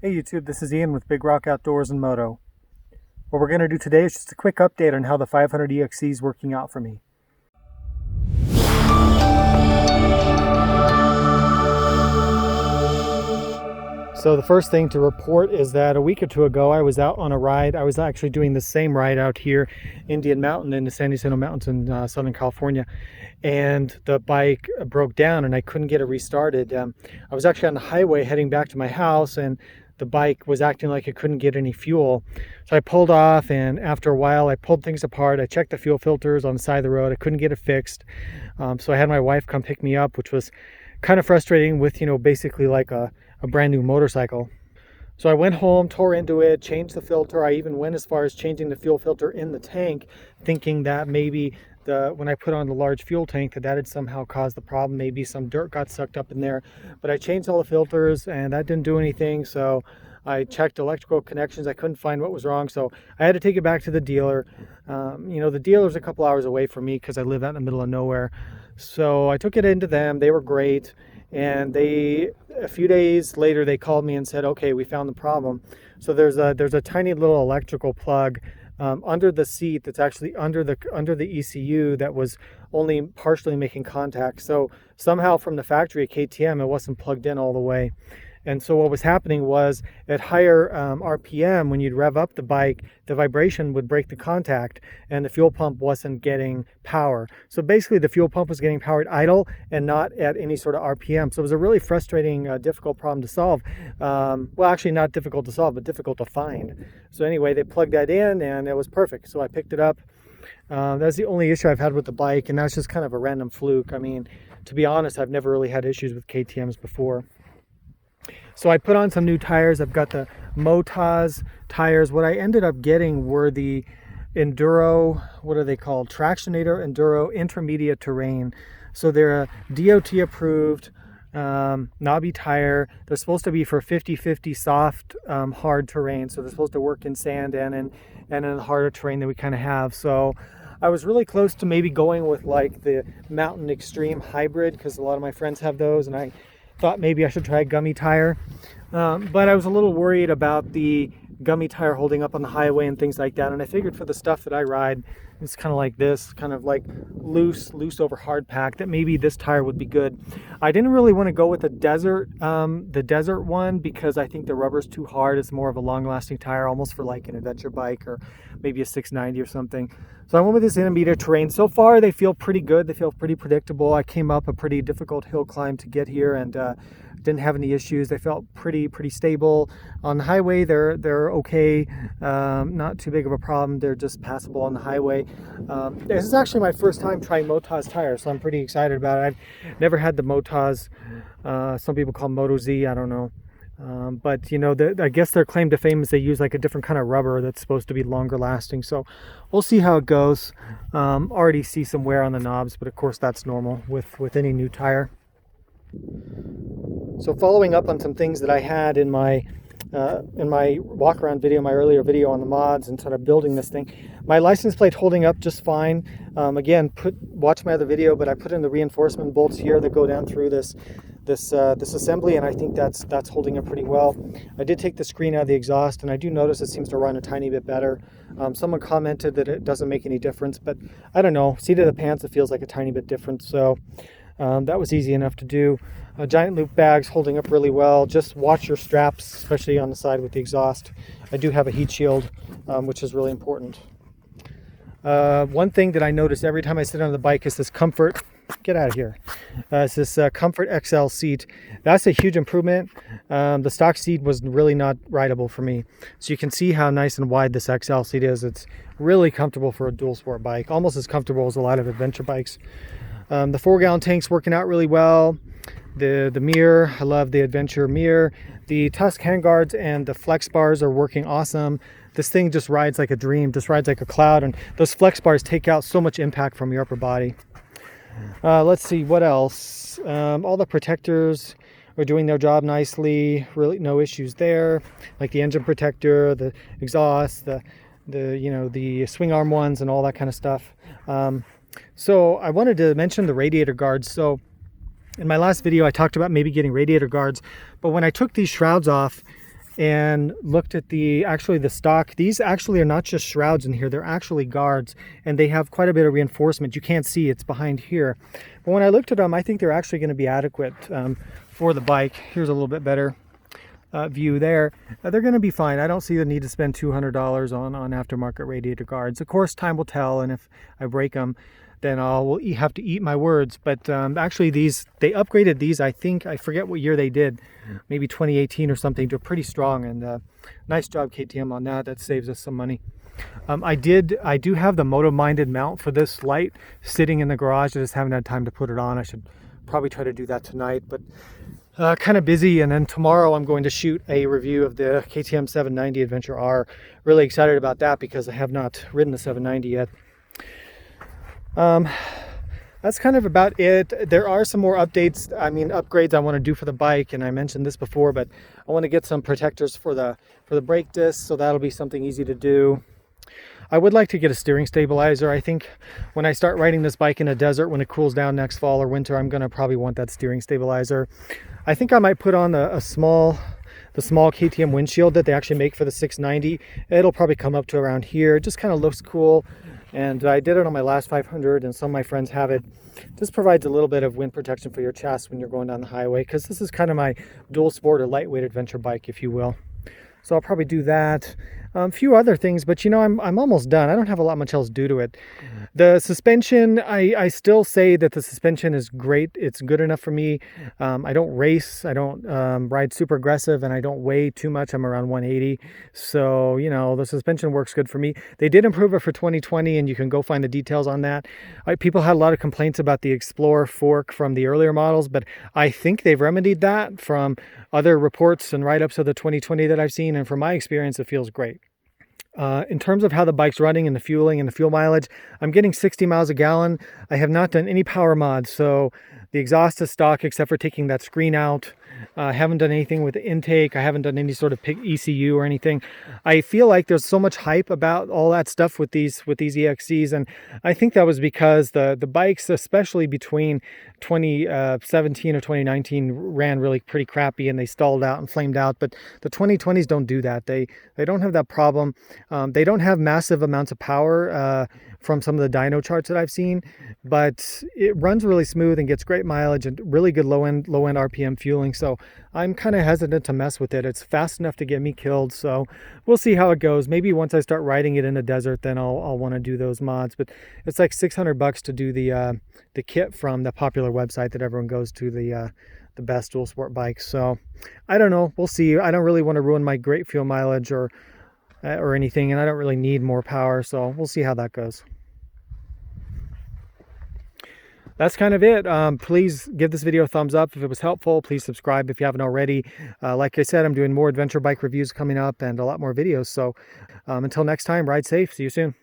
Hey YouTube, this is Ian with Big Rock Outdoors and Moto. What we're going to do today is just a quick update on how the 500 EXC is working out for me. So the first thing to report is that a week or two ago I was out on a ride. I was actually doing the same ride out here, Indian Mountain in the San Jacinto Mountains in Southern California. And the bike broke down and I couldn't get it restarted. I was actually on the highway heading back to my house and the bike was acting like it couldn't get any fuel. So I pulled off, and after a while I pulled things apart. I checked the fuel filters on the side of the road. I couldn't get it fixed. So I had my wife come pick me up, which was kind of frustrating with, basically like a brand new motorcycle. So I went home, tore into it, changed the filter. I even went as far as changing the fuel filter in the tank, thinking that maybe when I put on the large fuel tank that had somehow caused the problem. Maybe some dirt got sucked up in there. But I changed all the filters and that didn't do anything. So I checked electrical connections. I couldn't find what was wrong. So I had to take it back to the dealer. The dealer's a couple hours away from me because I live out in the middle of nowhere. So I took it into them. They were great. And a few days later, they called me and said, okay, we found the problem. So there's a tiny little electrical plug under the seat that's actually under the ECU that was only partially making contact. So somehow from the factory at KTM, it wasn't plugged in all the way. And so what was happening was at higher RPM, when you'd rev up the bike, the vibration would break the contact and the fuel pump wasn't getting power. So basically the fuel pump was getting powered idle and not at any sort of RPM. So it was a really frustrating, difficult problem to solve. Well, actually not difficult to solve, but difficult to find. So anyway, they plugged that in and it was perfect. So I picked it up. That's the only issue I've had with the bike, and that's just kind of a random fluke. I mean, to be honest, I've never really had issues with KTMs before. So I put on some new tires. I've got the Moto tires. What I ended up getting were the Enduro, what are they called? Tractionator Enduro Intermediate Terrain. So they're a DOT approved knobby tire. They're supposed to be for 50-50 soft, hard terrain. So they're supposed to work in sand and in the harder terrain that we kind of have. So I was really close to maybe going with like the Mountain Extreme Hybrid because a lot of my friends have those, and I thought maybe I should try a gummy tire, but I was a little worried about the gummy tire holding up on the highway and things like that. And I figured for the stuff that I ride, it's kind of like this, kind of like loose over hard pack, that maybe this tire would be good. I didn't really want to go with the desert one because I think the rubber's too hard. It's more of a long-lasting tire, almost for like an adventure bike or maybe a 690 or something. So I went with this intermediate terrain. So far, they feel pretty good. They feel pretty predictable. I came up a pretty difficult hill climb to get here and didn't have any issues. They felt pretty stable. On the highway, they're okay. Not too big of a problem. They're just passable on the highway. This is actually my first time trying Moto's tires, so I'm pretty excited about it. I've never had the Moto's. Some people call them Moto Z. I don't know. But I guess their claim to fame is they use like a different kind of rubber that's supposed to be longer lasting. So we'll see how it goes. Already see some wear on the knobs, but of course that's normal with any new tire. So following up on some things that I had in my walk around video, my earlier video on the mods and sort of building this thing, my license plate holding up just fine. Again, watch my other video, but I put in the reinforcement bolts here that go down through this assembly, and I think that's holding up pretty well. I did take the screen out of the exhaust, and I do notice it seems to run a tiny bit better. Someone commented that it doesn't make any difference, but I don't know. Seat of the pants, it feels like a tiny bit different. So that was easy enough to do. Giant loop bags holding up really well. Just watch your straps, especially on the side with the exhaust. I do have a heat shield, which is really important. One thing that I notice every time I sit on the bike is this Comfort. Get out of here. It's this Comfort XL seat. That's a huge improvement. The stock seat was really not rideable for me. So you can see how nice and wide this XL seat is. It's really comfortable for a dual sport bike, almost as comfortable as a lot of adventure bikes. The 4-gallon tank's working out really well. The mirror, I love the adventure mirror. The Tusk handguards and the flex bars are working awesome. This thing just rides like a dream, just rides like a cloud, and those flex bars take out so much impact from your upper body. Let's see, what else? All the protectors are doing their job nicely. Really no issues there, like the engine protector, the exhaust, the swing arm ones and all that kind of stuff. So I wanted to mention the radiator guards. So in my last video, I talked about maybe getting radiator guards, but when I took these shrouds off and looked at actually the stock. These actually are not just shrouds in here, they're actually guards, and they have quite a bit of reinforcement. You can't see, it's behind here. But when I looked at them, I think they're actually going to be adequate for the bike. Here's a little bit better view there. They're going to be fine. I don't see the need to spend $200 on aftermarket radiator guards. Of course, time will tell, and if I break them, then I'll have to eat my words. But actually they upgraded these, I think, I forget what year they did, maybe 2018 or something, to pretty strong, and nice job KTM on that. That saves us some money. I do have the Moto minded mount for this light sitting in the garage. I just haven't had time to put it on. I should probably try to do that tonight, but kind of busy. And then tomorrow I'm going to shoot a review of the KTM 790 Adventure R. Really excited about that because I have not ridden the 790 yet. That's kind of about it. There are some more updates, upgrades I want to do for the bike, and I mentioned this before, but I want to get some protectors for the brake discs, so that'll be something easy to do. I would like to get a steering stabilizer. I think when I start riding this bike in a desert, when it cools down next fall or winter, I'm going to probably want that steering stabilizer. I think I might put on the small KTM windshield that they actually make for the 690. It'll probably come up to around here. It just kind of looks cool. And I did it on my last 500, and some of my friends have it. This provides a little bit of wind protection for your chest when you're going down the highway, because this is kind of my dual sport or lightweight adventure bike, if you will. So I'll probably do that. A few other things, but I'm almost done. I don't have a lot much else to do to it. The suspension, I still say that the suspension is great. It's good enough for me. I don't race. I don't ride super aggressive, and I don't weigh too much. I'm around 180. So, the suspension works good for me. They did improve it for 2020, and you can go find the details on that. People had a lot of complaints about the Explorer fork from the earlier models, but I think they've remedied that from other reports and write-ups of the 2020 that I've seen, and from my experience, it feels great. In terms of how the bike's running and the fueling and the fuel mileage, I'm getting 60 miles a gallon. I have not done any power mods, so the exhaust is stock except for taking that screen out. I haven't done anything with the intake. I haven't done any sort of ECU or anything. I feel like there's so much hype about all that stuff with these EXCs, and I think that was because the bikes, especially between 2017 or 2019, ran really pretty crappy, and they stalled out and flamed out. But the 2020s don't do that. They don't have that problem. They don't have massive amounts of power from some of the dyno charts that I've seen, but it runs really smooth and gets great mileage and really good low end RPM fueling. So I'm kind of hesitant to mess with it. It's fast enough to get me killed, so we'll see how it goes. Maybe once I start riding it in the desert, then I'll want to do those mods. But it's like $600 to do the kit from the popular website that everyone goes to, the best dual sport bikes. So I don't know. We'll see. I don't really want to ruin my great fuel mileage or anything, and I don't really need more power, so we'll see how that goes. That's kind of it. Please give this video a thumbs up if it was helpful. Please subscribe if you haven't already. Like I said, I'm doing more adventure bike reviews coming up and a lot more videos. So until next time, ride safe. See you soon.